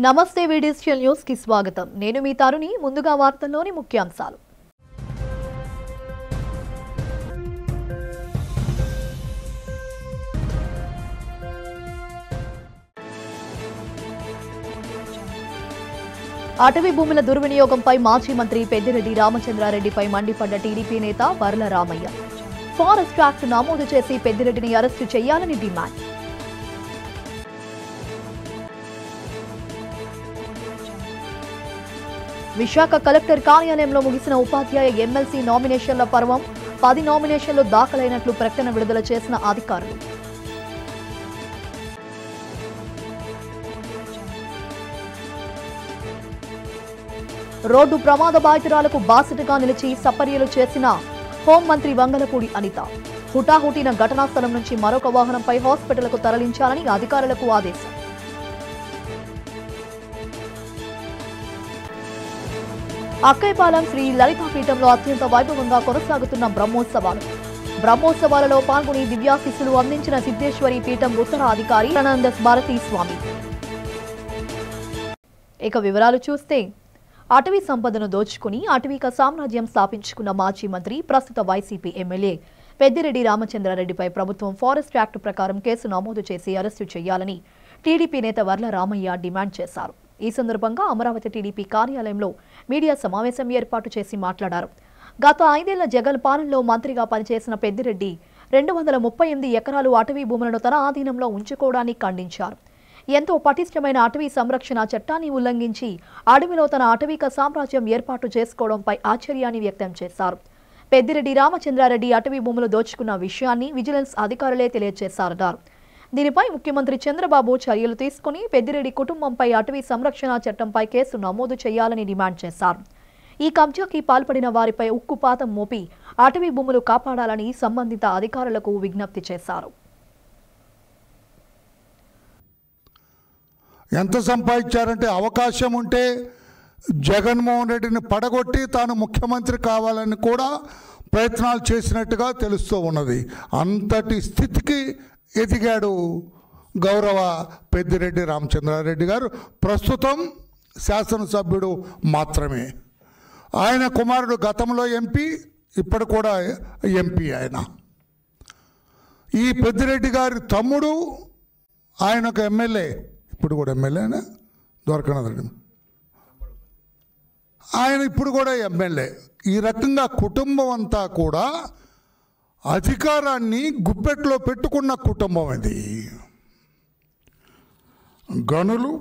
నమస్తే వీడియోషియల్ న్యూస్ కి స్వాగతం. నేను మీ తరుణి. ముందుగా వార్తల్లోని ముఖ్యాంశాలు. అటవీ భూముల దుర్వినియోగంపై మాజీ మంత్రి పెద్దిరెడ్డి రామచంద్రారెడ్డిపై మండిపడ్డ టీడీపీ నేత వర్ల రామయ్య. ఫారెస్ట్ యాక్ట్ నమోదు చేసి పెద్దిరెడ్డిని అరెస్టు చేయాలని డిమాండ్. విశాఖ కలెక్టర్ కార్యాలయంలో ముగిసిన ఉపాధ్యాయ ఎమ్మెల్సీ నామినేషన్ల పర్వం. 10 నామినేషన్లు దాఖలైనట్లు ప్రకటన విడుదల చేసిన అధికారులు. రోడ్డు ప్రమాద బాధితురాలకు బాసటగా నిలిచి సపర్యలు చేసిన హోంమంత్రి వంగలపూడి అనిత. హుటాహుటిన ఘటనా స్థలం నుంచి మరొక వాహనంపై హాస్పిటల్కు తరలించాలని అధికారులకు ఆదేశం. అక్కైపాలెం శ్రీ లలితాపీఠంలో అత్యంత వైభవంగా కొనసాగుతున్న బ్రహ్మోత్సవాలలో పాల్గొని దివ్యాశిస్సులు అందించిన సిద్ధేశ్వరి పీఠం ఉత్తరాధికారి ఆనంద భారతీ స్వామి. ఇక వివరాలు చూస్తే, అటవీ సంపదను దోచుకుని అటవీక సామ్రాజ్యం స్థాపించుకున్న మాజీ మంత్రి, ప్రస్తుత వైసీపీ ఎమ్మెల్యే పెద్దిరెడ్డి రామచంద్రారెడ్డిపై ప్రభుత్వం ఫారెస్ట్ యాక్ట్ ప్రకారం కేసు నమోదు చేసి అరెస్టు చేయాలని టీడీపీ నేత వర్ల రామయ్య డిమాండ్ చేశారు. ఈ సందర్భంగా అమరావతి టీడీపీ కార్యాలయంలో మీడియా సమావేశం ఏర్పాటు చేసి మాట్లాడారు. గత 5 ఏళ్ల జగన్ పాలనలో మంత్రిగా పనిచేసిన పెద్దిరెడ్డి 238 ఎకరాలు అటవీ భూములను తన ఆధీనంలో ఉంచుకోవడాన్ని ఖండించారు. ఎంతో పటిష్టమైన అటవీ సంరక్షణ చట్టాన్ని ఉల్లంఘించి అడవిలో తన అటవీక సామ్రాజ్యం ఏర్పాటు చేసుకోవడంపై ఆశ్చర్యాన్ని వ్యక్తం చేశారు. పెద్దిరెడ్డి రామచంద్రారెడ్డి అటవీ భూములు దోచుకున్న విషయాన్ని విజిలెన్స్ అధికారులే తెలియజేశారన్నారు. దీనిపై ముఖ్యమంత్రి చంద్రబాబు చర్యలు తీసుకుని పెద్దిరెడ్డి కుటుంబంపై అటవీ సంరక్షణ చట్టంపై కేసు నమోదు చేయాలని డిమాండ్ చేశారు. ఈ కబ్జాకి పాల్పడిన వారిపై ఉక్కుపాతం మోపి అటవీ భూములు కాపాడాలని సంబంధిత అధికారులకు విజ్ఞప్తి చేశారు. ఎంత సంపాదించారంటే, అవకాశం ఉంటే జగన్మోహన్ రెడ్డిని పడగొట్టి తాను ముఖ్యమంత్రి కావాలని కూడా ప్రయత్నాలు చేసినట్టుగా తెలుస్తూ ఉన్నది. అంతటి స్థితికి ఎదిగాడు గౌరవ పెద్దిరెడ్డి రామచంద్రారెడ్డి గారు. ప్రస్తుతం శాసనసభ్యుడు మాత్రమే. ఆయన కుమారుడు గతంలో ఎంపీ, ఇప్పుడు కూడా ఎంపీ. ఆయన ఈ పెద్దిరెడ్డి గారి తమ్ముడు, ఆయన ఒక ఎమ్మెల్యే, ఇప్పుడు కూడా ఎమ్మెల్యేనా దొరకనదండి, ఆయన ఇప్పుడు కూడా ఎమ్మెల్యే. ఈ రకంగా కుటుంబం అంతా కూడా అధికారాన్ని గుప్పెట్లో పెట్టుకున్న కుటుంబం ఇది. గనులు,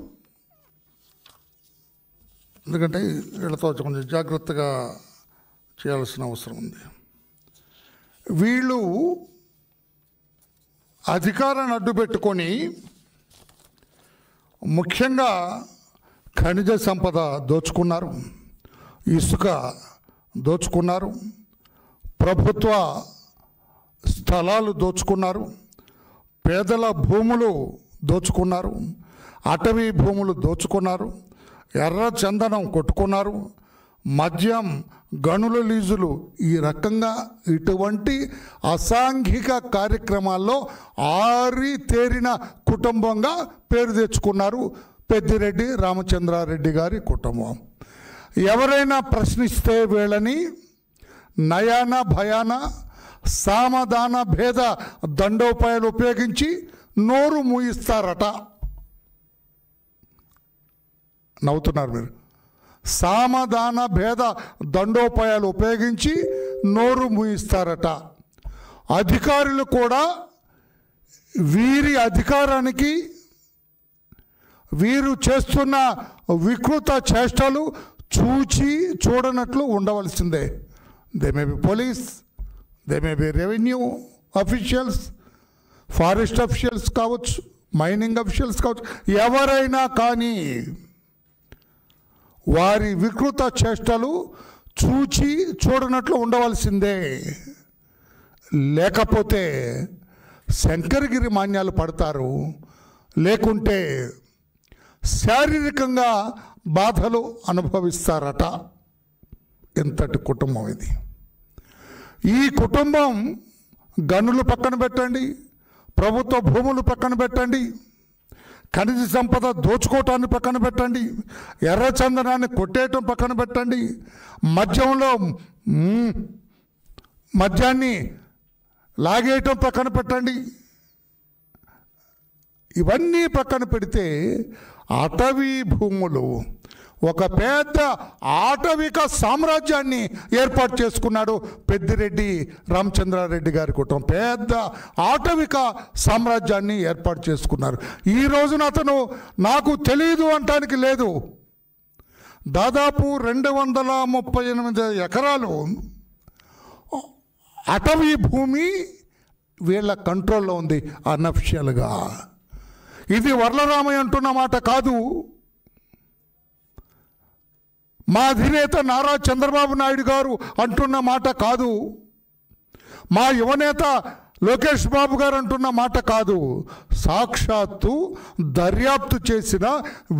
ఎందుకంటే వీళ్ళతో కొంచెం జాగ్రత్తగా చేయాల్సిన అవసరం ఉంది. వీళ్ళు అధికారాన్ని అడ్డు పెట్టుకొని ముఖ్యంగా ఖనిజ సంపద దోచుకున్నారు, ఇసుక దోచుకున్నారు, ప్రభుత్వ స్థలాలు దోచుకున్నారు, పేదల భూములు దోచుకున్నారు, అటవీ భూములు దోచుకున్నారు, ఎర్ర చందనం కొట్టుకున్నారు, మద్యం, గనుల లీజులు, ఈ రకంగా ఇటువంటి అసాంఘిక కార్యక్రమాల్లో ఆరి తేరిన కుటుంబంగా పేరు తెచ్చుకున్నారు పెద్దిరెడ్డి రామచంద్రారెడ్డి గారి కుటుంబం. ఎవరైనా ప్రశ్నిస్తే వీళ్ళని నయాన భయాన సామధాన భేద దండోపాయాలు ఉపయోగించి నోరు మూయిస్తారట. నవ్వుతున్నారు మీరు. సామధాన భేద దండోపాయాలు ఉపయోగించి నోరు మూయిస్తారట. అధికారులు కూడా వీరి అధికారానికి, వీరు చేస్తున్న వికృత చేష్టలు చూచి చూడనట్లు ఉండవలసిందే. They may be police, they may be revenue officials, forest officials కావచ్చు, మైనింగ్ అఫీషియల్స్ కావచ్చు, ఎవరైనా కానీ వారి వికృత చేష్టలు చూచి చూడనట్లు ఉండవలసిందే. లేకపోతే శంకరగిరి మాన్యాలు పడతారు, లేకుంటే శారీరకంగా బాధలు అనుభవిస్తారట. ఎంతటి కుటుంబం ఇది. ఈ కుటుంబం గనులు పక్కన పెట్టండి, ప్రభుత్వ భూములు పక్కన పెట్టండి, ఖనిజ సంపద దోచుకోవటాన్ని పక్కన పెట్టండి, ఎర్రచందనాన్ని కొట్టేయటం పక్కన పెట్టండి, మద్యాన్ని లాగేయటం పక్కన పెట్టండి. ఇవన్నీ పక్కన పెడితే అటవీ భూములు ఒక పెద్ద ఆటవిక సామ్రాజ్యాన్ని ఏర్పాటు చేసుకున్నాడు పెద్దిరెడ్డి రామచంద్రారెడ్డి గారి కుటుంబం. పెద్ద ఆటవిక సామ్రాజ్యాన్ని ఏర్పాటు చేసుకున్నారు. ఈ రోజున అతను నాకు తెలియదు అంటానికి లేదు. దాదాపు 238 ఎకరాలు అటవీ భూమి వీళ్ళ కంట్రోల్లో ఉంది అన్అఫిషియల్గా. ఇది వర్లరామయ్య అంటున్న మాట కాదు, మా అధినేత నారా చంద్రబాబు నాయుడు గారు అంటున్న మాట కాదు, మా యువనేత లోకేష్ బాబు గారు అంటున్న మాట కాదు. సాక్షాత్తు దర్యాప్తు చేసిన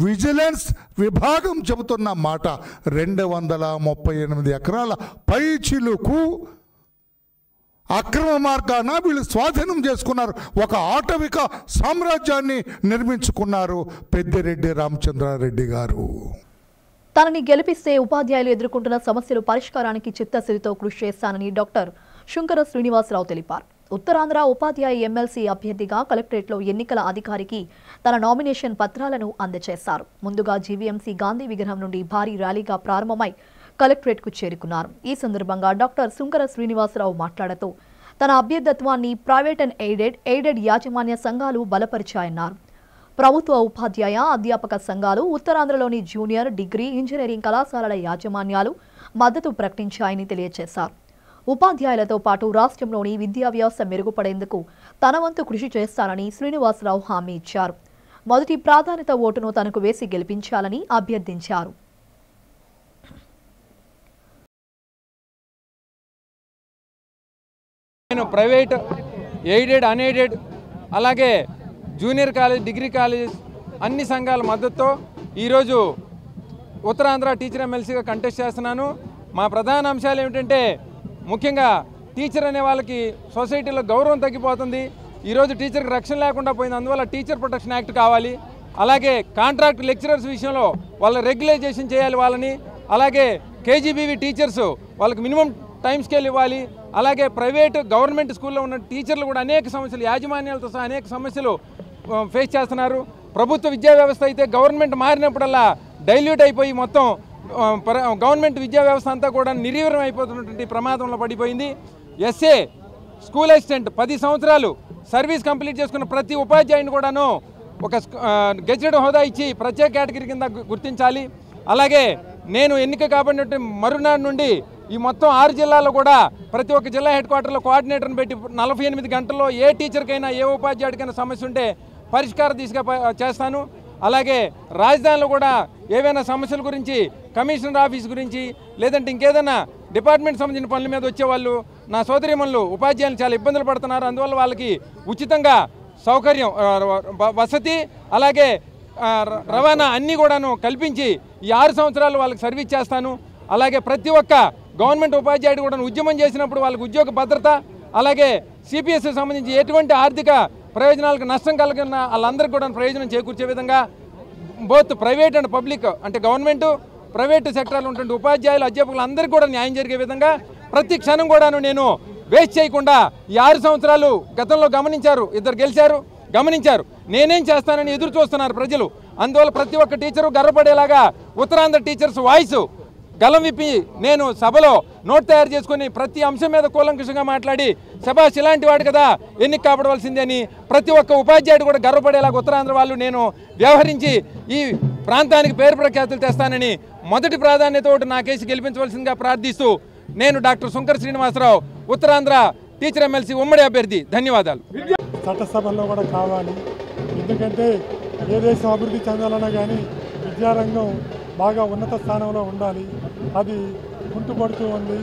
విజిలెన్స్ విభాగం చెబుతున్న మాట. 238 ఎకరాల పైచిలుకు అక్రమ మార్గాన వీళ్ళు స్వాధీనం చేసుకున్నారు. ఒక ఆటవిక సామ్రాజ్యాన్ని నిర్మించుకున్నారు పెద్దిరెడ్డి రామచంద్రారెడ్డి గారు. తనని గెలిపిస్తే ఉపాధ్యాయులు ఎదుర్కొంటున్న సమస్యలు పరిష్కారానికి చిత్తశుద్ధితో కృషి చేస్తానని డాక్టర్ శుంకర శ్రీనివాసరావు తెలిపారు. ఉత్తరాంధ్ర ఉపాధ్యాయ ఎమ్మెల్సీ అభ్యర్థిగా కలెక్టరేట్లో ఎన్నికల అధికారికి తన నామినేషన్ పత్రాలను అందజేశారు. ముందుగా జీవీఎంసీ గాంధీ విగ్రహం నుండి భారీ ర్యాలీగా ప్రారంభమై కలెక్టరేట్కు చేరుకున్నారు. ఈ సందర్భంగా డాక్టర్ శుంకర శ్రీనివాసరావు మాట్లాడుతూ తన అభ్యర్థత్వాన్ని ప్రైవేట్ అండ్ ఎయిడెడ్ యాజమాన్య సంఘాలు బలపరిచాయన్నారు. ప్రభుత్వ ఉపాధ్యాయ అధ్యాపక సంఘాలు, ఉత్తరాంధ్రలోని జూనియర్, డిగ్రీ, ఇంజనీరింగ్ కళాశాలల యాజమాన్యాలు మద్దతు ప్రకటించాయని తెలియజేశారు. ఉపాధ్యాయులతో పాటు రాష్ట్రంలోని విద్యా వ్యవస్థ మెరుగుపడేందుకు తన వంతు కృషి చేస్తానని శ్రీనివాసరావు హామీ ఇచ్చారు. మొదటి ప్రాధాన్యత ఓటును తనకు వేసి గెలిపించాలని అభ్యర్థించారు. నేను ప్రైవేట్, ఎయిడెడ్, అన్ఎయిడెడ్, అలాగే జూనియర్ కాలేజ్, డిగ్రీ కాలేజ్ అన్ని సంఘాల మద్దతుతో ఈరోజు ఉత్తరాంధ్ర టీచర్ ఎమ్మెల్సీగా కంటెస్ట్ చేస్తున్నాను. మా ప్రధాన అంశాలు ఏమిటంటే, ముఖ్యంగా టీచర్ అనే వాళ్ళకి సొసైటీలో గౌరవం తగ్గిపోతుంది. ఈరోజు టీచర్కి రక్షణ లేకుండా పోయింది. అందువల్ల టీచర్ ప్రొటెక్షన్ యాక్ట్ కావాలి. అలాగే కాంట్రాక్ట్ లెక్చరర్స్ విషయంలో వాళ్ళ రెగ్యులైజేషన్ చేయాలి వాళ్ళని. అలాగే కేజీబీవీ టీచర్స్ వాళ్ళకి మినిమం టైం స్కేల్ ఇవ్వాలి. అలాగే ప్రైవేట్, గవర్నమెంట్ స్కూల్లో ఉన్న టీచర్లు కూడా అనేక సమస్యలు, యాజమాన్యాలతో సహా అనేక సమస్యలు ఫేస్ చేస్తున్నారు. ప్రభుత్వ విద్యా వ్యవస్థ అయితే గవర్నమెంట్ మారినప్పుడల్లా డైల్యూట్ అయిపోయి మొత్తం గవర్నమెంట్ విద్యా వ్యవస్థ అంతా కూడా నిర్వీర్యం అయిపోతున్నటువంటి ప్రమాదంలో పడిపోయింది. ఎస్ఏ స్కూల్ అసిస్టెంట్ 10 సంవత్సరాలు సర్వీస్ కంప్లీట్ చేసుకున్న ప్రతి ఉపాధ్యాయుని కూడాను ఒక గెజెటెడ్ హోదా ఇచ్చి ప్రత్యేక కేటగిరీ కింద గుర్తించాలి. అలాగే నేను ఎన్నిక కాబడినట్టు మరునాడు నుండి ఈ మొత్తం 6 జిల్లాల్లో కూడా ప్రతి ఒక్క జిల్లా హెడ్ క్వార్టర్లో కోఆర్డినేటర్ని పెట్టి 48 గంటల్లో ఏ టీచర్కైనా, ఏ ఉపాధ్యాయుడికైనా సమస్య ఉంటే పరిష్కార దిశగా చేస్తాను. అలాగే రాజధానిలో కూడా ఏవైనా సమస్యల గురించి, కమిషనర్ ఆఫీస్ గురించి, లేదంటే ఇంకేదైనా డిపార్ట్మెంట్ సంబంధించిన పనుల మీద వచ్చేవాళ్ళు, నా సోదరీమణులు ఉపాధ్యాయులు చాలా ఇబ్బందులు పడుతున్నారు. అందువల్ల వాళ్ళకి ఉచితంగా సౌకర్యం, వసతి, అలాగే రవాణా అన్నీ కూడాను కల్పించి ఈ 6 సంవత్సరాలు వాళ్ళకి సర్వీస్ చేస్తాను. అలాగే ప్రతి ఒక్క గవర్నమెంట్ ఉపాధ్యాయుడు కూడా ఉద్యమం చేసినప్పుడు వాళ్ళకి ఉద్యోగ భద్రత, అలాగే సిపిఎస్కి సంబంధించి ఎటువంటి ఆర్థిక ప్రయోజనాలకు నష్టం కలిగిన వాళ్ళందరికీ కూడా ప్రయోజనం చేకూర్చే విధంగా బోత్ ప్రైవేట్ అండ్ పబ్లిక్, అంటే గవర్నమెంట్, ప్రైవేట్ సెక్టర్లో ఉన్నటువంటి ఉపాధ్యాయులు, అధ్యాపకులు అందరికీ కూడా న్యాయం జరిగే విధంగా ప్రతి క్షణం కూడాను నేను వేస్ట్ చేయకుండా ఈ 6 సంవత్సరాలు గతంలో గమనించారు, ఇద్దరు గెలిచారు, గమనించారు, నేనేం చేస్తానని ఎదురు చూస్తున్నారు ప్రజలు. అందువల్ల ప్రతి ఒక్క టీచరు గర్వపడేలాగా ఉత్తరాంధ్ర టీచర్స్ వాయిస్ గలం విప్పి నేను సభలో నోట్ తయారు చేసుకుని ప్రతి అంశం మీద కూలంకషంగా మాట్లాడి, శభాష్ ఇలాంటి వాడు కదా ఎన్నిక కాపాడవలసిందే అని ప్రతి ఒక్క ఉపాధ్యాయుడు కూడా గర్వపడేలాగా ఉత్తరాంధ్ర వాళ్ళు నేను వ్యవహరించి ఈ ప్రాంతానికి పేరు ప్రఖ్యాతులు తెస్తానని మొదటి ప్రాధాన్యత ఒకటి నా కేసు గెలిపించవలసిందిగా ప్రార్థిస్తూ నేను doctor Shunkara Srinivasarao, Uttarandhra teacher MLC ఉమ్మడి అభ్యర్థి. ధన్యవాదాలు. చట్టసభల్లో కూడా కావాలి. ఎందుకంటే ఏ దేశం అభివృద్ధి చెందాలన్నా కానీ విద్యారంగం బాగా ఉన్నత స్థానంలో ఉండాలి. అది కుంటుపడుతూ ఉంది.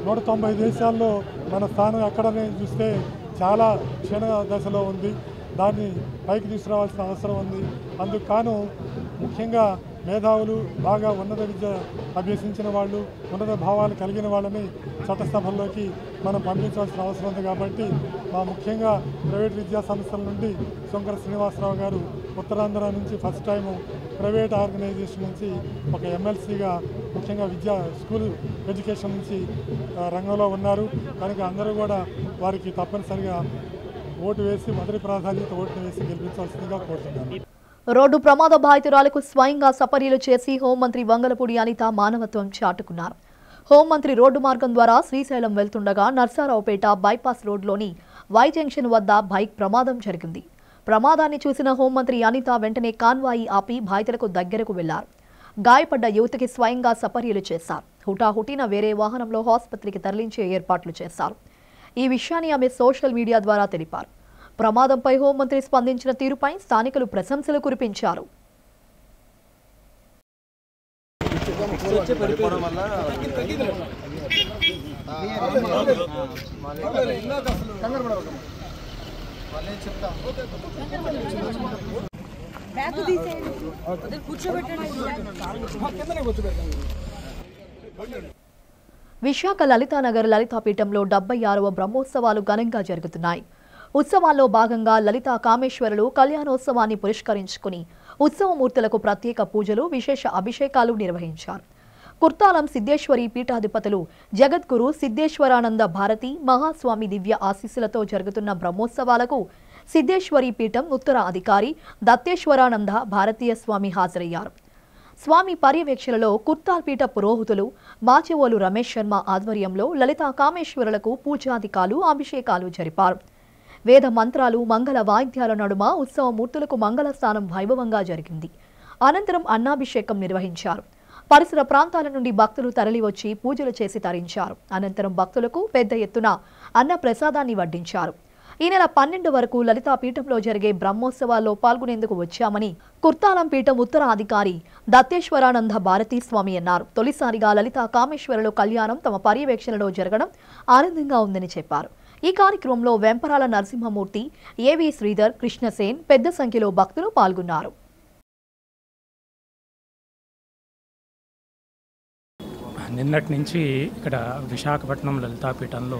190 దేశాల్లో మన స్థానం ఎక్కడనే చూస్తే చాలా క్షీణ దశలో ఉంది. దాన్ని పైకి తీసుకురావాల్సిన అవసరం ఉంది. అందుకు కాను ముఖ్యంగా మేధావులు, బాగా ఉన్నత విద్య అభ్యసించిన వాళ్ళు, ఉన్నత భావాలు కలిగిన వాళ్ళని చట్టసభల్లోకి మనం పంపించాల్సిన అవసరం ఉంది. కాబట్టి మా ముఖ్యంగా ప్రైవేట్ విద్యా సంస్థల నుండి శుంకర శ్రీనివాసరావు గారు ఉత్తరాంధ్ర నుంచి ఫస్ట్ టైము ప్రైవేట్ ఆర్గనైజేషన్ నుంచి ఒక ఎమ్మెల్సీగా ముఖ్యంగా స్కూల్ ఎడ్యుకేషన్ నుంచి రంగంలో ఉన్నారు. కనుక అందరూ కూడా వారికి తప్పనిసరిగా ఓటు వేసి మొదటి ప్రాధాన్యత ఓటు వేసి గెలిపించాల్సిందిగా కోరుతున్నాను. రోడ్డు ప్రమాద బాధితురాలకు స్వయంగా సపర్యలు చేసి హోంమంత్రి వంగలపూడి అనిత మానవత్వం చాటుకున్నారు. హోంమంత్రి రోడ్డు మార్గం ద్వారా శ్రీశైలం వెళ్తుండగా నర్సారావుపేట బైపాస్ రోడ్లోని వై జంక్షన్ వద్ద బైక్ ప్రమాదం జరిగింది. ప్రమాదాన్ని చూసిన హోంమంత్రి అనిత వెంటనే కాన్వాయి ఆపి బాధితులకు దగ్గరకు వెళ్లారు. గాయపడ్డ యువతికి స్వయంగా సపర్యలు చేశారు. హుటాహుటిన వేరే వాహనంలో ఆసుపత్రికి తరలించే ఏర్పాట్లు చేశారు. ఈ విషయాన్ని ఆమె సోషల్ మీడియా ద్వారా తెలిపారు. ప్రమాదంపై హోంమంత్రి స్పందించిన తీరుపై స్థానికులు ప్రశంసలు కురిపించారు. విశాఖ లలితానగర్ లలితాపీఠంలో 76వ బ్రహ్మోత్సవాలు ఘనంగా జరుగుతున్నాయి. ఉత్సవాల్లో భాగంగా లలితా కామేశ్వరులు కళ్యాణోత్సవాన్ని పురస్కరించుకుని ఉత్సవమూర్తులకు ప్రత్యేక పూజలు, విశేష అభిషేకాలు నిర్వహించారు. కుర్తాలం సిద్ధేశ్వరి పీఠాధిపతులు జగద్గురు సిద్ధేశ్వరానంద భారతి మహాస్వామి దివ్య ఆశీస్సులతో జరుగుతున్న బ్రహ్మోత్సవాలకు సిద్ధేశ్వరి పీఠం ఉత్తర అధికారి దత్తేశ్వరానంద భారతీయ స్వామి హాజరయ్యారు. స్వామి పర్యవేక్షణలో కుర్తాల్పీఠ పురోహితులు మాచెవోలు రమేష్ శర్మ ఆధ్వర్యంలో లలితా కామేశ్వరులకు పూజాధికాలు, అభిషేకాలు జరిపారు. వేద మంత్రాలు, మంగళ వాయిద్యాల నడుమ ఉత్సవమూర్తులకు మంగళస్నానం వైభవంగా జరిగింది. అనంతరం అన్నాభిషేకం నిర్వహించారు. పరిసర ప్రాంతాల నుండి భక్తులు తరలివచ్చి పూజలు చేసి తరించారు. అనంతరం భక్తులకు పెద్ద ఎత్తున అన్న ప్రసాదాన్ని వడ్డించారు. ఈ నెల 12 వరకు లలితా పీఠంలో జరిగే బ్రహ్మోత్సవాల్లో పాల్గొనేందుకు వచ్చామని కుర్తాలం పీఠం ఉత్తర అధికారి దత్తేశ్వరానంద భారతీ స్వామి అన్నారు. తొలిసారిగా లలితా కామేశ్వరుల కళ్యాణం తమ పర్యవేక్షణలో జరగడం ఆనందంగా ఉందని చెప్పారు. ఈ కార్యక్రమంలో వెంపరాల నరసింహమూర్తి, ఏవి శ్రీధర్, కృష్ణసేన్ పెద్ద సంఖ్యలో భక్తులు పాల్గొన్నారు. నిన్నటి నుంచి ఇక్కడ విశాఖపట్నం లలితాపీఠంలో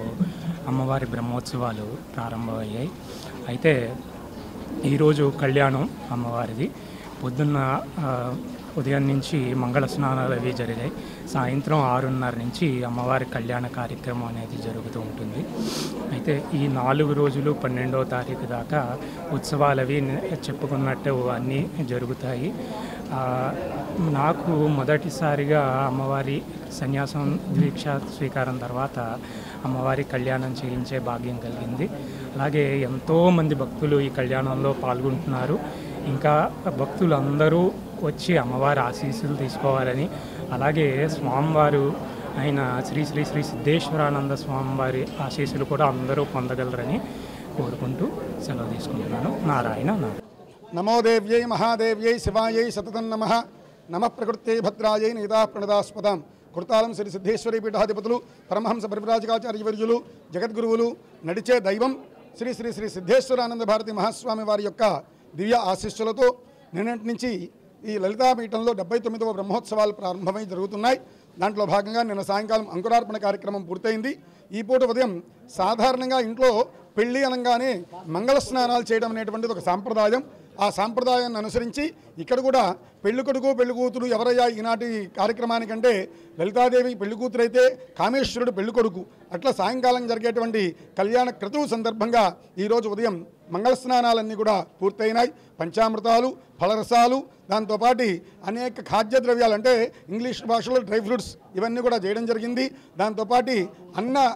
అమ్మవారి బ్రహ్మోత్సవాలు ప్రారంభమయ్యాయి. అయితే ఈరోజు కళ్యాణం అమ్మవారిది. పొద్దున్న ఉదయం నుంచి మంగళ స్నానాలు అవి జరిగాయి. సాయంత్రం 6:30 నుంచి అమ్మవారి కళ్యాణ కార్యక్రమం అనేది జరుగుతూ ఉంటుంది. అయితే ఈ 4 రోజులు 12వ తారీఖు దాకా ఉత్సవాలు అవి చెప్పుకున్నట్టు అన్నీ జరుగుతాయి. నాకు మొదటిసారిగా అమ్మవారి సన్యాసం దీక్ష స్వీకారం తర్వాత అమ్మవారి కళ్యాణం చేయించే భాగ్యం కలిగింది. అలాగే ఎంతోమంది భక్తులు ఈ కళ్యాణంలో పాల్గొంటున్నారు. ఇంకా భక్తులందరూ వచ్చి అమ్మవారి ఆశీస్సులు తీసుకోవాలని, అలాగే స్వామివారు అయిన శ్రీ శ్రీ శ్రీ సిద్ధేశ్వరానంద స్వామివారి ఆశీస్సులు కూడా అందరూ పొందగలరని కోరుకుంటూ సెలవు తీసుకుంటున్నాను. నారాయణ. నమో దేవ్యై మహాదేవ్యై శివాయై సతతం నమః. నమః ప్రకృత్యై భద్రాయై నీతా ప్రణదాస్పదం. కుర్తాలం శ్రీ సిద్ధేశ్వరి పీఠాధిపతులు పరమహంస పరివ్రాజకాచార్యవర్యులు జగద్గురువులు నడిచే దైవం శ్రీ శ్రీ శ్రీ సిద్ధేశ్వరానంద భారతి మహాస్వామి వారి యొక్క దివ్య ఆశీస్సులతో నిన్నటి నుంచి ఈ లలితాపీఠంలో 79వ బ్రహ్మోత్సవాలు ప్రారంభమై జరుగుతున్నాయి. దాంట్లో భాగంగా నిన్న సాయంకాలం అంకురార్పణ కార్యక్రమం పూర్తయింది. ఈ పూట ఉదయం సాధారణంగా ఇంట్లో పెళ్లి అనగానే మంగళ స్నానాలు చేయడం అనేటువంటిది ఒక సాంప్రదాయం. ఆ సాంప్రదాయాన్ని అనుసరించి ఇక్కడ కూడా పెళ్లి కొడుకు పెళ్లి కూతురు ఎవరయ్యా ఈనాటి కార్యక్రమానికంటే లలితాదేవి పెళ్లి కూతురైతే కామేశ్వరుడు పెళ్లి కొడుకు. అట్లా సాయంకాలం జరిగేటువంటి కళ్యాణ క్రతువు సందర్భంగా ఈరోజు ఉదయం మంగళ స్నానాలన్నీ కూడా పూర్తయినాయి. పంచామృతాలు, ఫలరసాలు, దాంతోపాటు అనేక ఖాద్య ద్రవ్యాలు అంటే ఇంగ్లీష్ భాషలో డ్రై ఫ్రూట్స్ ఇవన్నీ కూడా చేయడం జరిగింది. దాంతోపాటు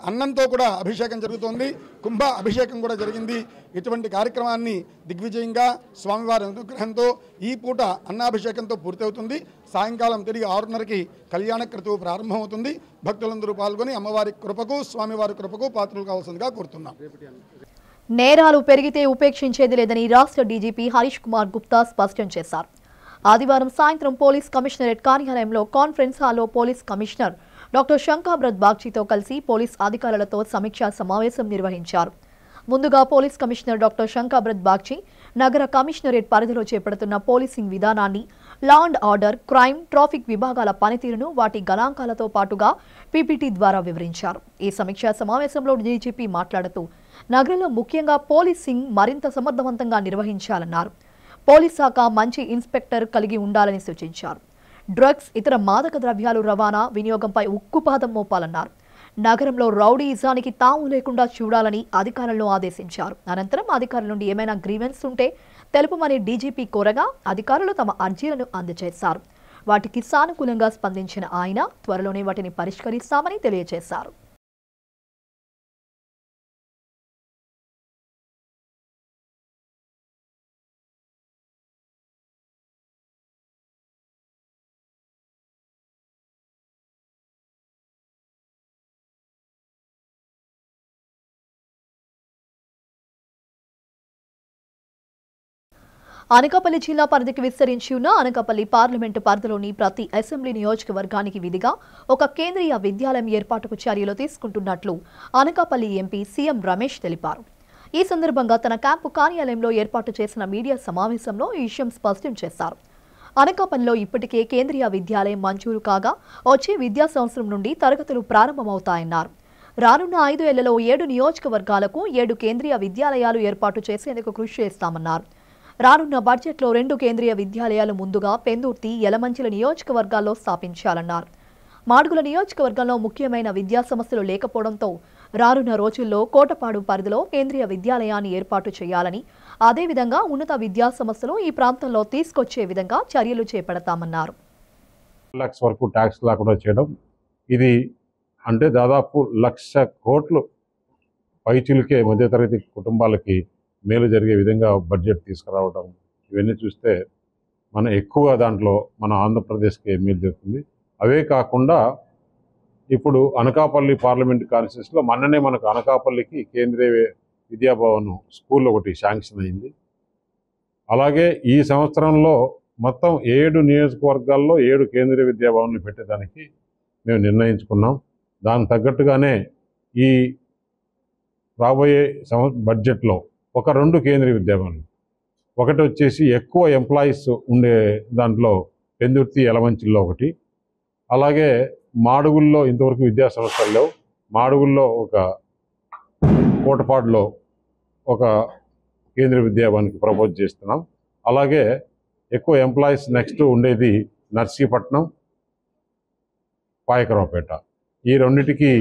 అన్నంతో కూడా అభిషేకం జరుగుతోంది. కుంభ అభిషేకం కూడా జరిగింది. ఇటువంటి కార్యక్రమాన్ని దిగ్విజయంగా స్వామివారి అనుగ్రహంతో ఈ పూట అన్నాభిషేకంతో పూర్తవుతుంది. సాయంకాలం తిరిగి 6:30కి కళ్యాణ క్రతువు ప్రారంభమవుతుంది. భక్తులందరూ పాల్గొని అమ్మవారి కృపకు స్వామివారి కృపకు పాత్రలు కావాల్సిందిగా కోరుతున్నాం. నేరాలు పెరిగితే ఉపేక్షించేది లేదని రాష్ట్ర డీజీపీ హరీష్ కుమార్ గుప్తా స్పష్టం చేశారు. ఆదివారం సాయంత్రం పోలీస్ కమిషనరేట్ కార్యాలయంలో కాన్ఫరెన్స్ హాల్లో పోలీస్ కమిషనర్ డాక్టర్ శంకాబ్రత్ బాగ్చీతో కలిసి పోలీస్ అధికారులతో సమీక్షా సమావేశం నిర్వహించారు. ముందుగా పోలీస్ కమిషనర్ డాక్టర్ శంకాబ్రత్ బాగ్చీ నగర కమిషనరేట్ పరిధిలో చేపడుతున్న పోలీసింగ్ విధానాన్ని, law and order, crime, traffic విభాగాల పనితీరును వాటి గణాంకాలతో పాటుగా పీపీటీ ద్వారా వివరించారు. ఈ సమీక్షా సమావేశంలో డీజీపీ మాట్లాడుతూ నగరంలో ముఖ్యంగా పోలీసింగ్ మరింత సమర్థవంతంగా నిర్వహించాలన్నారు. పోలీస్ శాఖ మంచి ఇన్స్పెక్టర్ కలిగి ఉండాలని సూచించారు. డ్రగ్స్, ఇతర మాదక ద్రవ్యాలు రవాణా, వినియోగంపై ఉక్కుపాదం మోపాలన్నారు. నగరంలో రౌడీయిజానికి తాము లేకుండా చూడాలని అధికారులను ఆదేశించారు. అనంతరం అధికారుల నుండి ఏమైనా గ్రీవెన్స్ ఉంటే తెలుపమని డీజీపీ కోరగా అధికారులు తమ అర్జీలను అందజేశారు. వాటికి సానుకూలంగా స్పందించిన ఆయన త్వరలోనే వాటిని పరిష్కరిస్తామని తెలియజేశారు. అనకాపల్లి జిల్లా పరిధికి విస్తరించి ఉన్న అనకాపల్లి పార్లమెంటు పరిధిలోని ప్రతి అసెంబ్లీ నియోజకవర్గానికి విధిగా ఒక కేంద్రీయ విద్యాలయం ఏర్పాటుకు చర్యలు తీసుకుంటున్నట్లు అనకాపల్లి ఎంపీ సీఎం రమేష్ తెలిపారు. ఈ సందర్భంగా తన క్యాంపు కార్యాలయంలో ఏర్పాటు చేసిన మీడియా సమావేశంలో ఈ విషయం స్పష్టం చేశారు. అనకాపల్లిలో ఇప్పటికే కేంద్రీయ విద్యాలయం మంజూరు కాగా వచ్చే విద్యా సంవత్సరం నుండి తరగతులు ప్రారంభమవుతాయన్నారు. రానున్న 5 ఏళ్లలో 7 నియోజకవర్గాలకు 7 కేంద్రీయ విద్యాలయాలు ఏర్పాటు చేసేందుకు కృషి చేస్తామన్నారు. రానున్న బడ్జెట్లో 2 కేంద్రీయ విద్యాలయాలు ముందుగా పెందుర్తి, యలమంచిల నియోజకవర్గాల్లో స్థాపించాలన్నారు. మాడుగుల నియోజకవర్గంలో ముఖ్యమైన విద్యా సమస్యలు లేకపోవడంతో రానున్న రోజుల్లో కోటపాడు పరిధిలో కేంద్రీయ విద్యాలయాన్ని ఏర్పాటు చేయాలని, అదేవిధంగా ఉన్నత విద్యా సంస్థలు ఈ ప్రాంతంలో తీసుకొచ్చే విధంగా చర్యలు చేపడతామన్నారు. లక్ష వరకు ట్యాక్స్ లేకుండా చేయడం, ఇది అంటే దాదాపు 1,00,000 కోట్లు పైచిలుకే మధ్యతరగతి కుటుంబాలకి మేలు జరిగే విధంగా బడ్జెట్ తీసుకురావడం, ఇవన్నీ చూస్తే మనం ఎక్కువ దాంట్లో మన ఆంధ్రప్రదేశ్కి మేలు జరుగుతుంది. అవే కాకుండా ఇప్పుడు అనకాపల్లి పార్లమెంట్ కాన్స్టిట్యూన్సీలో మొన్ననే మనకు అనకాపల్లికి కేంద్రీయ విద్యాభవన్ స్కూల్ ఒకటి శాంక్షన్ అయింది. అలాగే ఈ సంవత్సరంలో మొత్తం 7 నియోజకవర్గాల్లో 7 కేంద్రీయ విద్యాభవన్లు పెట్టేదానికి మేము నిర్ణయించుకున్నాం. దానికి తగ్గట్టుగానే ఈ రాబోయే బడ్జెట్లో ఒక 2 కేంద్రీయ విద్యాభవన్లు, ఒకటి వచ్చేసి ఎక్కువ ఎంప్లాయీస్ ఉండే దాంట్లో పెందుర్తి, యలమంచిల్లో ఒకటి, అలాగే మాడుగుల్లో ఇంతవరకు విద్యా సంస్థలు లేవు, మాడుగుల్లో ఒక కోటపాడులో ఒక కేంద్రీయ విద్యాభవన్కి ప్రపోజ్ చేస్తున్నాం. అలాగే ఎక్కువ ఎంప్లాయీస్ నెక్స్ట్ ఉండేది నర్సీపట్నం, పాయకరావుపేట. ఈ రెండింటికి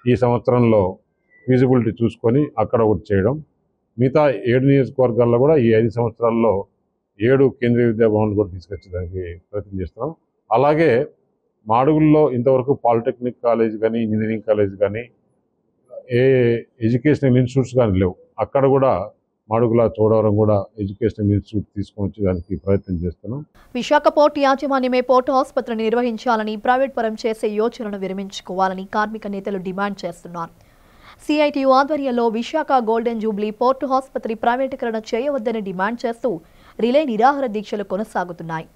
ఈ సంవత్సరంలో ఫీజిబిలిటీ చూసుకొని అక్కడ ఒకటి చేయడం. మిగతా 7 నియోజకవర్గాల్లో కూడా ఈ 5 సంవత్సరాల్లో 7 కేంద్రీయ విద్యాభవన్లు కూడా తీసుకొచ్చేదానికి ప్రయత్నం చేస్తున్నాం. అలాగే మాడుగుల్లో ఇంతవరకు పాలిటెక్నిక్ కాలేజ్ కానీ, ఇంజనీరింగ్ కాలేజ్ కానీ, ఏ ఎడ్యుకేషనల్ ఇన్స్టిట్యూట్స్ కానీ లేవు. అక్కడ కూడా మాడుగుల, చోడవరం కూడా ఎడ్యుకేషనల్ ఇన్స్టిట్యూట్ తీసుకొని వచ్చేదానికి ప్రయత్నం చేస్తున్నాం. విశాఖ పోర్టు యాజమాన్యమే పోర్టు ఆసుపత్రిని నిర్వహించాలని, ప్రైవేట్ పరం చేసే యోచనను విరమించుకోవాలని కార్మిక నేతలు డిమాండ్ చేస్తున్నారు. సిఐటియు ఆధ్వర్యంలో విశాఖ గోల్డెన్ జూబ్లీ పోర్టు ఆసుపత్రి ప్రైవేటీకరణ చేయవద్దని డిమాండ్ చేస్తూ రిలే నిరాహార దీక్షలు కొనసాగుతున్నాయి.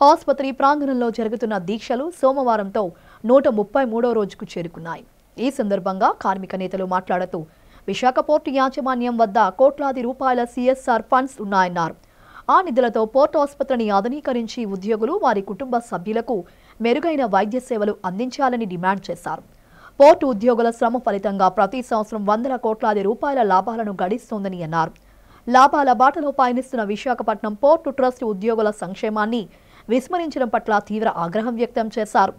ఆసుపత్రి ప్రాంగణంలో జరుగుతున్న దీక్షలు సోమవారంతో 133వ రోజుకు చేరుకున్నాయి. ఈ సందర్భంగా కార్మిక నేతలు మాట్లాడుతూ విశాఖ పోర్టు యాజమాన్యం వద్ద కోట్లాది రూపాయల సిఎస్ఆర్ ఫండ్స్ ఉన్నాయన్నారు. ఆ నిధులతో పోర్టు ఆసుపత్రిని ఆధునీకరించి ఉద్యోగులు, వారి కుటుంబ సభ్యులకు మెరుగైన వైద్య సేవలు అందించాలని డిమాండ్ చేశారు. పోర్టు ఉద్యోగుల శ్రమ ఫలితంగా ప్రతి సంవత్సరం 100 కోట్లాది రూపాయల లాభాలను గడిస్తోందని అన్నారు. లాభాల బాటలో పయనిస్తున్న విశాఖపట్నం పోర్టు ట్రస్ట్ ఉద్యోగుల సంక్షేమాన్ని విస్మరించడం పట్ల తీవ్ర ఆగ్రహం వ్యక్తం చేశారు.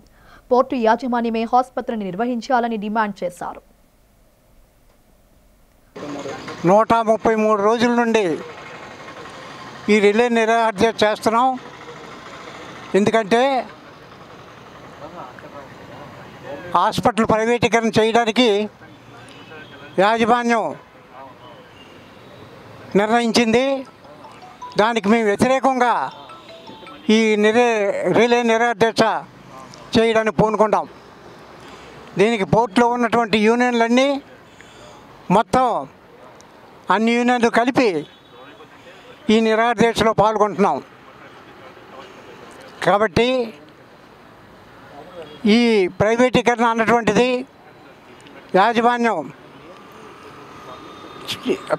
పోర్టు యాజమాన్యమే ఆసుపత్రిని నిర్వహించాలని డిమాండ్ చేశారు. 133 రోజుల నుండి ఈ రిలే నిరాహార చేస్తున్నాం. ఎందుకంటే హాస్పిటల్ ప్రైవేటీకరణ చేయడానికి యాజమాన్యం నిర్ణయించింది. దానికి మేము వ్యతిరేకంగా ఈ రిలే నిరాహార చేయడానికి పూనుకుంటాం. దీనికి పోర్టులో ఉన్నటువంటి యూనియన్లన్నీ మొత్తం అన్ని యూనియన్లు కలిపి ఈ నిరాహార దీక్షలో పాల్గొంటున్నాం. కాబట్టి ఈ ప్రైవేటీకరణ అన్నటువంటిది యాజమాన్యం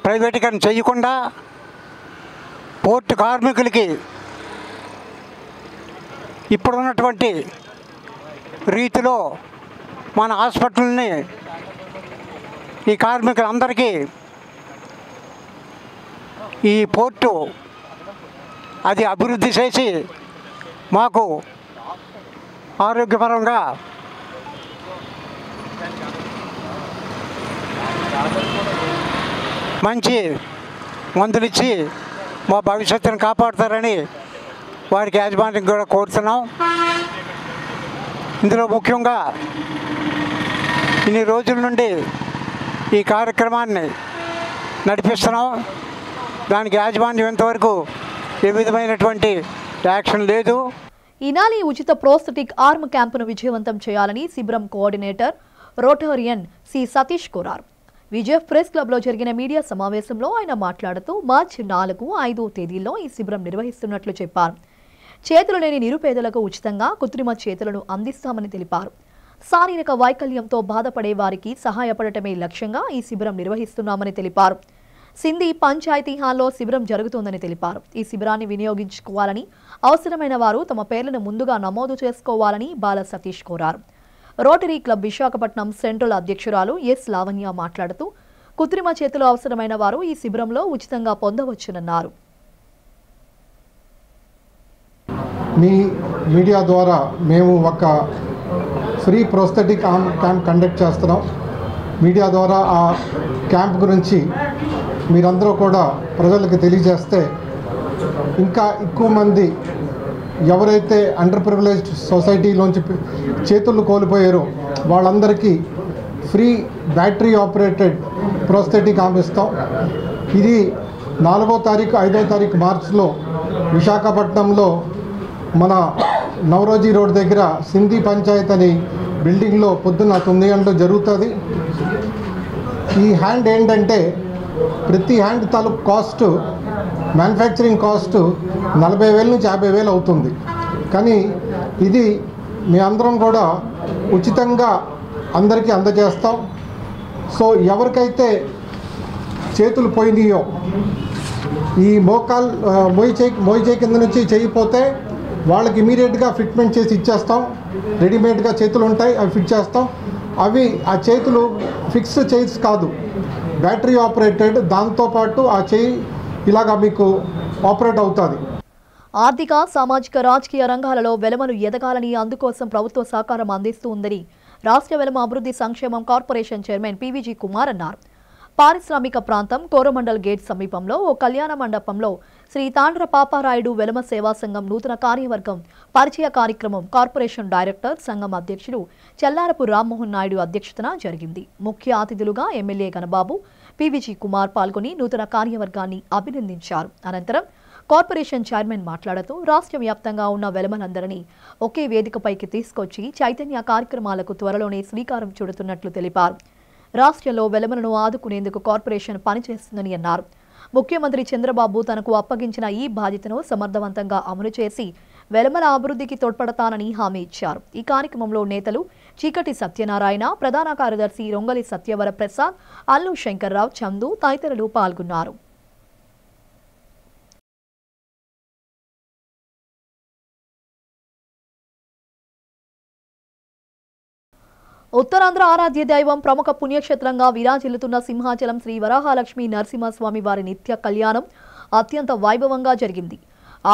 ప్రైవేటీకరణ చేయకుండా పోర్టు కార్మికులకి ఇప్పుడున్నటువంటి రీతిలో మన హాస్పిటల్ని ఈ కార్మికులందరికీ ఈ పోర్టు అది అభివృద్ధి చేసి మాకు ఆరోగ్యపరంగా మంచి మందులు ఇచ్చి మా భవిష్యత్తును కాపాడుతారని వారికి యాజమాన్యం కూడా కోరుతున్నాం. ఇందులో ముఖ్యంగా ఇన్ని రోజుల నుండి ఈ కార్యక్రమాన్ని నడిపిస్తున్నాం. దానికి యాజమాన్యం ఇంతవరకు ఏ విధమైనటువంటి యాక్షన్ లేదు. ఇనాలి ఉచిత ప్రోస్థెటిక్ ఆర్మ్ క్యాంపును విజయవంతం చేయాలని శిబిరం కోఆర్డినేటర్ రోటోరియన్ సి సతీష్ కోరారు. విజయ్ ప్రెస్ క్లబ్లో జరిగిన మీడియా సమావేశంలో ఆయన మాట్లాడుతూ మార్చి 4, 5 తేదీల్లో ఈ శిబిరం నిర్వహిస్తున్నట్లు చెప్పారు. చేతులు లేని నిరుపేదలకు ఉచితంగా కృత్రిమ చేతులను అందిస్తామని తెలిపారు. శారీరక వైకల్యంతో బాధపడే వారికి సహాయపడటమే లక్ష్యంగా ఈ శిబిరం నిర్వహిస్తున్నామని తెలిపారు. సింధీ పంచాయతీ హాల్లో శిబిరం జరుగుతోందని తెలిపారు. ఈ శిబిరాన్ని వినియోగించుకోవాలని, అవసరమైన వారు తమ పేర్లను ముందుగా నమోదు చేసుకోవాలని బాల సతీష్ కోరారు. రోటరీ క్లబ్ విశాఖపట్నం సెంట్రల్ అధ్యక్షురాలు ఎస్ లావణ్య మాట్లాడుతూ కృత్రిమ చేతులు అవసరమైన వారు ఈ శిబిరంలో ఉచితంగా పొందవచ్చునన్నారు. మీ మీడియా ద్వారా మేము ఒక free prosthetic arm camp conduct చేస్తున్నాం. మీడియా ద్వారా ఆ క్యాంప్ గురించి మీరందరూ కూడా ప్రజలకు తెలియజేస్తే ఇంకా ఎక్కువ మంది ఎవరైతే అండర్ ప్రివిలేజ్డ్ సొసైటీలోంచి చేతులు కోల్పోయారో వాళ్ళందరికీ free battery operated prosthetic arm ఇస్తాం. ఇది 4వ తారీఖు 5వ తారీఖు మార్చిలో విశాఖపట్నంలో మన నవరోజీ రోడ్ దగ్గర సింధీ పంచాయత్ అని బిల్డింగ్లో పొద్దున్న 9 గంటలకు జరుగుతుంది. ఈ హ్యాండ్ ఏంటంటే ప్రతి హ్యాండ్ తాలూకు కాస్ట్ మ్యానుఫ్యాక్చరింగ్ కాస్ట్ 40,000 నుంచి 50,000 అవుతుంది. కానీ ఇది మీ అందరం కూడా ఉచితంగా అందరికీ అందజేస్తాం. సో ఎవరికైతే చేతులు పోయినాయో ఈ మోయిచే కింద నుంచి చేయిపోతే వాళ్ళకి ఇమీడియట్గా ఫిట్మెంట్ చేసి ఇచ్చేస్తాం. రెడీమేడ్గా చేతులు ఉంటాయి, అవి ఫిట్ చేస్తాం. అవి ఆ చేతులు ఫిక్స్డ్ చైర్స్ కాదు, బ్యాటరీ ఆపరేటెడ్. దాంతోపాటు ఆ చేయి ఇలాగా మీకు ఆపరేట్ అవుతుంది. ఆర్థిక, సామాజిక, రాజకీయ రంగాలలో వెలమలు ఎదగాలని, అందుకోసం ప్రభుత్వ సహకారం అందిస్తూ ఉందని రాష్ట్ర వెలమ అభివృద్ధి సంక్షేమం కార్పొరేషన్ చైర్మన్ పీవీజీ కుమార్ అన్నారు. పారిశ్రామిక ప్రాంతం కోరమండల్ గేట్ సమీపంలో ఓ కళ్యాణ మండపంలో శ్రీ తాండ్ర పాపారాయుడు వెలమ సేవా సంఘం నూతన కార్యవర్గం పరిచయ కార్యక్రమం కార్పొరేషన్ డైరెక్టర్ సంఘం అధ్యక్షుడు చెల్లారపు రామ్మోహన్ నాయుడు అధ్యక్షతన జరిగింది. ముఖ్య అతిథులుగా ఎమ్మెల్యే గణబాబు, పీవీజీ కుమార్ పాల్గొని నూతన కార్యవర్గాన్ని అభినందించారు. అనంతరం కార్పొరేషన్ చైర్మన్ మాట్లాడుతూ రాష్ట్ర వ్యాప్తంగా ఉన్న వెలమలందరినీ ఒకే వేదికపైకి తీసుకొచ్చి చైతన్య కార్యక్రమాలకు త్వరలోనే శ్రీకారం చుడుతున్నట్లు తెలిపారు. రాష్ట్రంలో వెలమలను ఆదుకునేందుకు కార్పొరేషన్ పనిచేస్తుందని అన్నారు. ముఖ్యమంత్రి చంద్రబాబు తనకు అప్పగించిన ఈ బాధ్యతను సమర్థవంతంగా అమలు చేసి వెలమల అభివృద్ధికి తోడ్పడతానని హామీ ఇచ్చారు. ఈ కార్యక్రమంలో నేతలు చీకటి సత్యనారాయణ, ప్రధాన కార్యదర్శి రొంగలి సత్యవర ప్రసాద్, అల్లు శంకర్రావు, చందు తదితరులు పాల్గొన్నారు. ఉత్తరాంధ్ర ఆరాధ్య దైవం, ప్రముఖ పుణ్యక్షేత్రంగా విరాజిల్లుతున్న సింహాచలం శ్రీ వరాహలక్ష్మీ నరసింహస్వామి వారి నిత్య కళ్యాణం అత్యంత వైభవంగా జరిగింది.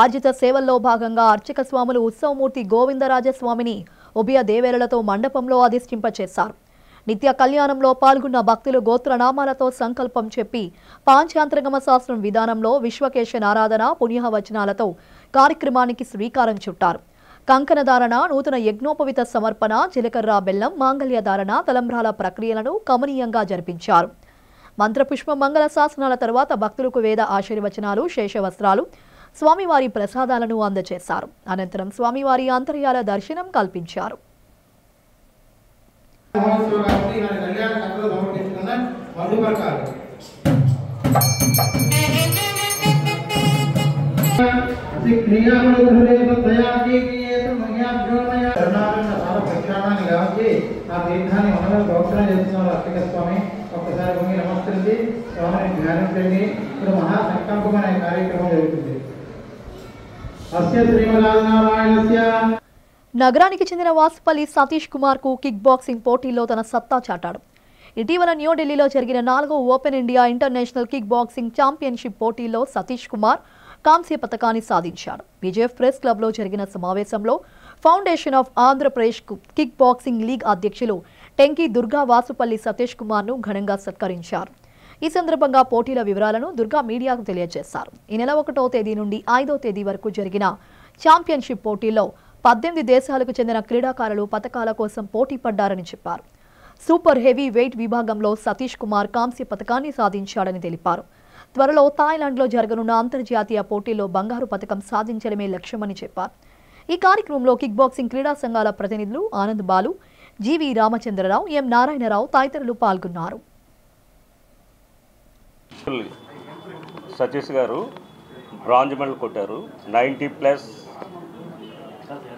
ఆర్జిత సేవల్లో భాగంగా అర్చక స్వాములు ఉత్సవమూర్తి గోవిందరాజస్వామిని ఉభయ దేవేరులతో మండపంలో అధిష్ఠింపచేశారు. నిత్య కళ్యాణంలో పాల్గొన్న భక్తులు గోత్రనామాలతో సంకల్పం చెప్పి పాంచాంతరగమ శాస్త్రం విధానంలో విశ్వకేశ ఆరాధన, పుణ్యవచనాలతో కార్యక్రమానికి శ్రీకారం చుట్టారు. కంకణధారణ, నూతన యజ్ఞోపవిత సమర్పణ, జీలకర్ర బెల్లం, మాంగళ్యధారణ, తలంబ్రాల ప్రక్రియలను కమనీయంగా జరిపించారు. మంత్రపుష్ప మంగళ శాసనాల తర్వాత భక్తులకు వేద ఆశీర్వచనాలు, శేషవస్త్రాలు, స్వామివారి ప్రసాదాలను అందజేశారు. అనంతరం స్వామివారి అంతర్యాల దర్శనం కల్పించారు. ఒక్కసారి భూమి నమస్కరించి స్వామిని ధ్యానించండి. ఇప్పుడు మహాసంకల్పం అనే కార్యక్రమం జరుగుతుంది. నగరానికి చెందిన వాసుపల్లి సతీష్ కుమార్ కు కిక్ బాక్సింగ్ పోటీల్లో తన సత్తా చాటాడు. ఇటీవల న్యూఢిల్లీలో జరిగిన 4వ open India international kick boxing championship పోటీల్లో సతీష్ కుమార్ కాంస్య పతకాన్ని సాధించాడు. బీజేఎఫ్ ప్రెస్ క్లబ్లో జరిగిన సమావేశంలో foundation of Andhra Pradesh kick boxing league అధ్యక్షులు టెంకి దుర్గా వాసుపల్లి సతీష్ కుమార్ను ఘనంగా సత్కరించారు. ఈ సందర్భంగా పోటీల వివరాలను దుర్గా మీడియాకు తెలియజేశారు. ఈ నెల 1వ తేదీ నుండి 5వ తేదీ వరకు జరిగిన ఛాంపియన్షిప్ పోటీల్లో 18 దేశాలకు చెందిన క్రీడాకారులు పతకాల కోసం పోటీ పడ్డారని చెప్పారు. సూపర్ హెవీ వెయిట్ విభాగంలో సతీష్ కుమార్ కాంస్య పతకాన్ని సాధించాడని తెలిపారు. త్వరలో థాయిలాండ్లో జరగనున్న అంతర్జాతీయ పోటీల్లో బంగారు పతకం సాధించడమే లక్ష్యమని చెప్పారు. ఈ కార్యక్రమంలో కిక్ బాక్సింగ్ క్రీడా సంఘాల ప్రతినిధులు ఆనంద్ బాలు, జీవి రామచంద్రరావు, ఎం నారాయణరావు తదితరులు పాల్గొన్నారు. సతీష్ గారు బ్రాంజ్ మెడల్ కొట్టారు. 90+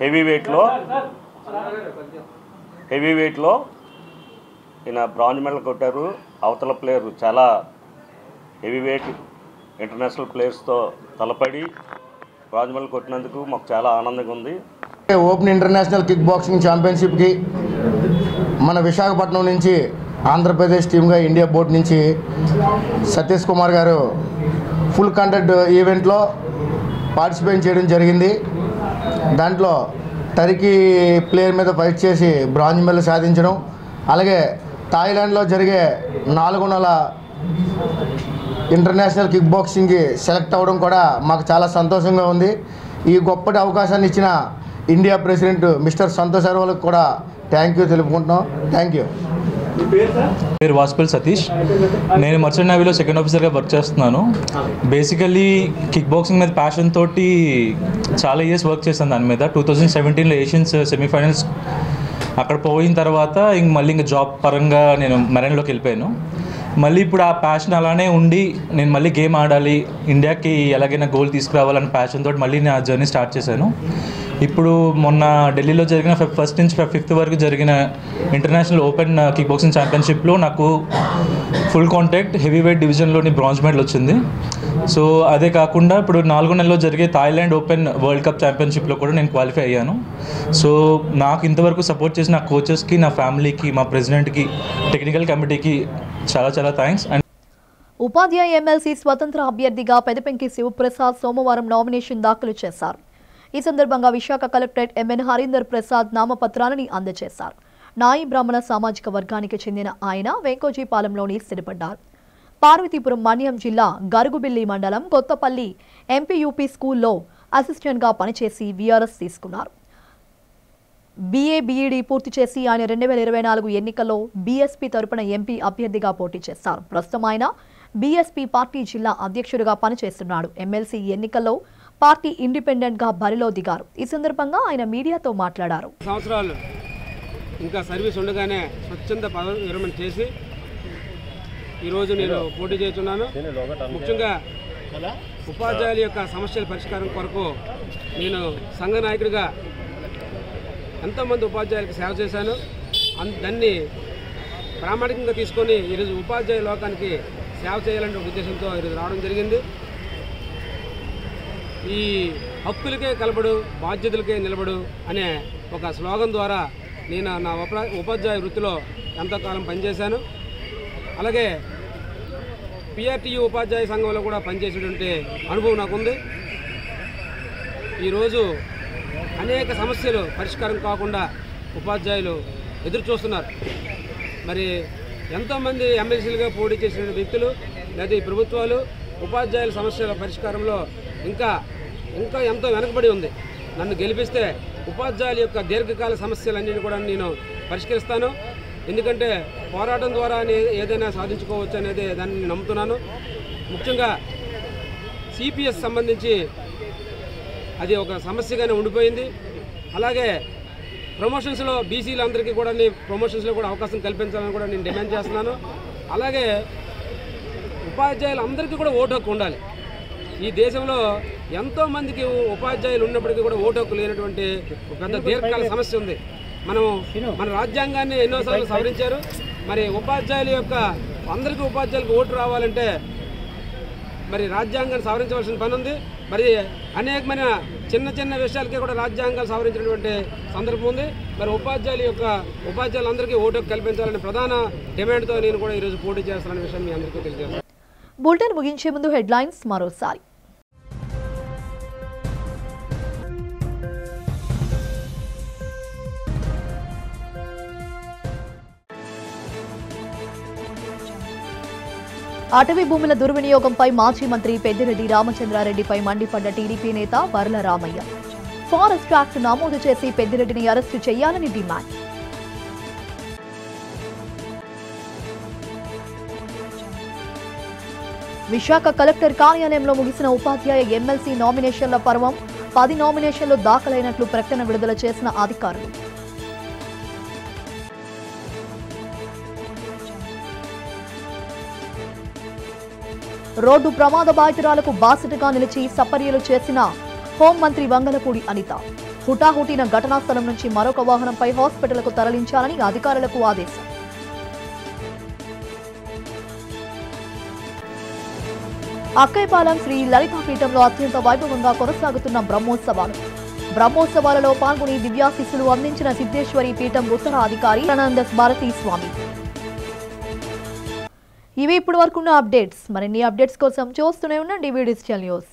హెవీ వెయిట్లో ఈయన బ్రాంజ్ మెడల్ కొట్టారు. అవతల ప్లేయర్ చాలా హెవీ వెయిట్ ఇంటర్నేషనల్ ప్లేయర్స్తో తలపడి బ్రాంజ్ మెడల్ కొట్టినందుకు మాకు చాలా ఆనందంగా ఉంది. ఓపెన్ ఇంటర్నేషనల్ కిక్ బాక్సింగ్ ఛాంపియన్షిప్కి మన విశాఖపట్నం నుంచి ఆంధ్రప్రదేశ్ టీమ్గా ఇండియా బోర్డు నుంచి సతీష్ కుమార్ గారు ఫుల్ కాంటాక్ట్ ఈవెంట్లో పార్టిసిపేట్ చేయడం జరిగింది. దాంట్లో టర్కీ ప్లేయర్ మీద ఫైట్ చేసి బ్రాంజ్ మెడల్ సాధించడం, అలాగే థాయిలాండ్లో జరిగే 4 ఇంటర్నేషనల్ కిక్ బాక్సింగ్కి సెలెక్ట్ అవ్వడం కూడా మాకు చాలా సంతోషంగా ఉంది. ఈ గొప్పటి అవకాశాన్ని ఇచ్చిన ఇండియా ప్రెసిడెంట్ మిస్టర్ సంతోష్ అర్వాల్కి కూడా థ్యాంక్ యూ తెలుపుకుంటున్నాం. Thank you. పేరు వాసుపల్లి సతీష్. నేను మర్చెంట్ నేవీలో సెకండ్ ఆఫీసర్గా వర్క్ చేస్తున్నాను. బేసికల్లీ కిక్ బాక్సింగ్ మీద ప్యాషన్ తోటి చాలా ఇయర్స్ వర్క్ చేశాను దాని మీద. 2017లో ఏషియన్స్ సెమీఫైనల్స్ అక్కడ పోయిన తర్వాత మళ్ళీ ఇంకా జాబ్ పరంగా నేను మెరైన్లోకి వెళ్ళిపోయాను. మళ్ళీ ఇప్పుడు ఆ ప్యాషన్ అలానే ఉండి నేను మళ్ళీ గేమ్ ఆడాలి, ఇండియాకి ఎలాగైనా గోల్ తీసుకురావాలని ప్యాషన్ తోటి మళ్ళీ నా జర్నీ స్టార్ట్ చేశాను. ఇప్పుడు మొన్న ఢిల్లీలో జరిగిన 1st నుంచి 5th వరకు జరిగిన ఇంటర్నేషనల్ ఓపెన్ కిక్ బాక్సింగ్ ఛాంపియన్షిప్లో నాకు ఫుల్ కాంటాక్ట్ హెవీ వెయిట్ డివిజన్లోని బ్రాంజ్ మెడల్ వచ్చింది. సో అదే కాకుండా ఇప్పుడు 4 నెలల్లో జరిగే థాయిలాండ్ ఓపెన్ వరల్డ్ కప్ ఛాంపియన్షిప్లో కూడా నేను క్వాలిఫై అయ్యాను. సో నాకు ఇంతవరకు సపోర్ట్ చేసిన నా కోచెస్కి, నా ఫ్యామిలీకి, మా ప్రెసిడెంట్కి, టెక్నికల్ కమిటీకి చాలా థ్యాంక్స్. అండ్ ఉపాధ్యాయ ఎమ్మెల్సీ స్వతంత్ర అభ్యర్థిగా పెదపెంకి శివప్రసాద్ సోమవారం నామినేషన్ దాఖలు చేశారు. ఈ సందర్భంగా విశాఖ కలెక్టరేట్ ఎంఎన్ హరీందర్ ప్రసాద్ నామపత్రాలని అందజేశారు. నాయి బ్రాహ్మణ సామాజిక వర్గానికి చెందిన ఆయన వెంకోజీపాలెంలోని స్థిరపడ్డారు. పార్వతీపురం మన్యం జిల్లా గరుగుబిల్లి మండలం కొత్తపల్లి ఎంపీయూపీ స్కూల్లో అసిస్టెంట్గా పనిచేసి వీఆర్ఎస్ తీసుకున్నారు. BA BEd పూర్తి చేసి ఆయన 2024 ఎన్నికల్లో బీఎస్పీ తరపున ఎంపీ అభ్యర్థిగా పోటీ చేశారు. ప్రస్తుతం ఆయన బీఎస్పీ పార్టీ జిల్లా అధ్యక్షుడిగా పనిచేస్తున్నాడు. ఎమ్మెల్సీ ఎన్నికల్లో పార్టీ ఇండిపెండెంట్గా బరిలో దిగారు. ఈ సందర్భంగా ఆయన మీడియాతో మాట్లాడారు. సంవత్సరాలు ఇంకా సర్వీస్ ఉండగానే స్వచ్ఛంద పదవి విరమణ చేసి ఈరోజు నేను పోటీ చేస్తున్నాను. ముఖ్యంగా ఉపాధ్యాయుల యొక్క సమస్యల పరిష్కారం కొరకు నేను సంఘ నాయకుడిగా ఎంతోమంది ఉపాధ్యాయులకు సేవ చేశాను. దాన్ని ప్రామాణికంగా తీసుకొని ఈరోజు ఉపాధ్యాయ లోకానికి సేవ చేయాలనే ఉద్దేశంతో ఈరోజు రావడం జరిగింది. ఈ హక్కులకే కలబడు, బాధ్యతలకే నిలబడు అనే ఒక స్లోగన్ ద్వారా నేను నా ఉపాధ్యాయ వృత్తిలో ఎంతో కాలం పనిచేశాను. అలాగే PRTU ఉపాధ్యాయ సంఘంలో కూడా పనిచేసేటువంటి అనుభవం నాకుంది. ఈరోజు అనేక సమస్యలు పరిష్కారం కాకుండా ఉపాధ్యాయులు ఎదురు చూస్తున్నారు. మరి ఎంతోమంది ఎమ్మెల్సీలుగా పోటీ చేసిన వ్యక్తులు లేదా ఈ ప్రభుత్వాలు ఉపాధ్యాయుల సమస్యల పరిష్కారంలో ఇంకా ఎంతో వెనకబడి ఉంది. నన్ను గెలిపిస్తే ఉపాధ్యాయుల యొక్క దీర్ఘకాల సమస్యలన్నింటినీ కూడా నేను పరిష్కరిస్తాను. ఎందుకంటే పోరాటం ద్వారా ఏదైనా సాధించుకోవచ్చు అనేది దాన్ని నమ్ముతున్నాను. ముఖ్యంగా CPS సంబంధించి అది ఒక సమస్యగానే ఉండిపోయింది. అలాగే ప్రమోషన్స్లో బీసీలందరికీ కూడా ప్రమోషన్స్లో కూడా అవకాశం కల్పించాలని కూడా నేను డిమాండ్ చేస్తున్నాను. అలాగే ఉపాధ్యాయులందరికీ కూడా ఓటు హక్కు ఉండాలి. ఈ దేశంలో ఎంతోమందికి ఉపాధ్యాయులు ఉన్నప్పటికీ కూడా ఓటు హక్కు లేనటువంటి పెద్ద దీర్ఘకాల సమస్య ఉంది. మన రాజ్యాంగాన్ని ఎన్నోసార్లు సవరించారు. మరి ఉపాధ్యాయుల యొక్క అందరికీ ఉపాధ్యాయులకు ఓటు రావాలంటే మరి రాజ్యాంగాన్ని సవరించవలసిన పని ఉంది. మరి అనేకమైన చిన్న విషయాలకే కూడా రాజ్యాంగాలు సవరించినటువంటి సందర్భం ఉంది. మరి ఉపాధ్యాయులందరికీ ఓటు కల్పించాలనే ప్రధాన డిమాండ్తో నేను కూడా ఈరోజు పోటీ చేస్తాననే విషయం మీ అందరికీ తెలియజేస్తాను. బులెటిన్ ముగించే ముందు హెడ్లైన్స్ మరోసారి. అటవీ భూముల దుర్వినియోగంపై మాజీ మంత్రి పెద్దిరెడ్డి రామచంద్రారెడ్డిపై మండిపడ్డ టీడీపీ నేత వర్ల రామయ్య. ఫారెస్ట్ యాక్ట్ నమోదు చేసి పెద్దిరెడ్డిని అరెస్టు చేయాలని డిమాండ్. విశాఖ కలెక్టర్ కార్యాలయంలో ముగిసిన ఉపాధ్యాయ ఎమ్మెల్సీ నామినేషన్ల పర్వం. 10 నామినేషన్లు దాఖలైనట్లు ప్రకటన విడుదల చేసిన అధికారులు. రోడ్డు ప్రమాద బాధితురాలకు బాసటగా నిలిచి సపర్యలు చేసిన హోంమంత్రి వంగలపూడి అనిత. హుటాహుటిన ఘటనా స్థలం నుంచి మరొక వాహనంపై హాస్పిటల్కు తరలించాలని అధికారులకు ఆదేశం. అక్కైపాలెం శ్రీ లలితాపీఠంలో అత్యంత వైభవంగా కొనసాగుతున్న బ్రహ్మోత్సవాలలో పాల్గొని దివ్యాశిస్సులు అందించిన సిద్ధేశ్వరి పీఠం ఉత్తర అధికారి ప్రణాందస్ భారతీ స్వామి. ఇవి ఇప్పటి వరకున్న అప్డేట్స్. మరిన్ని అప్డేట్స్ కోసం చూస్తూనే ఉండండి డిజిటల్ న్యూస్.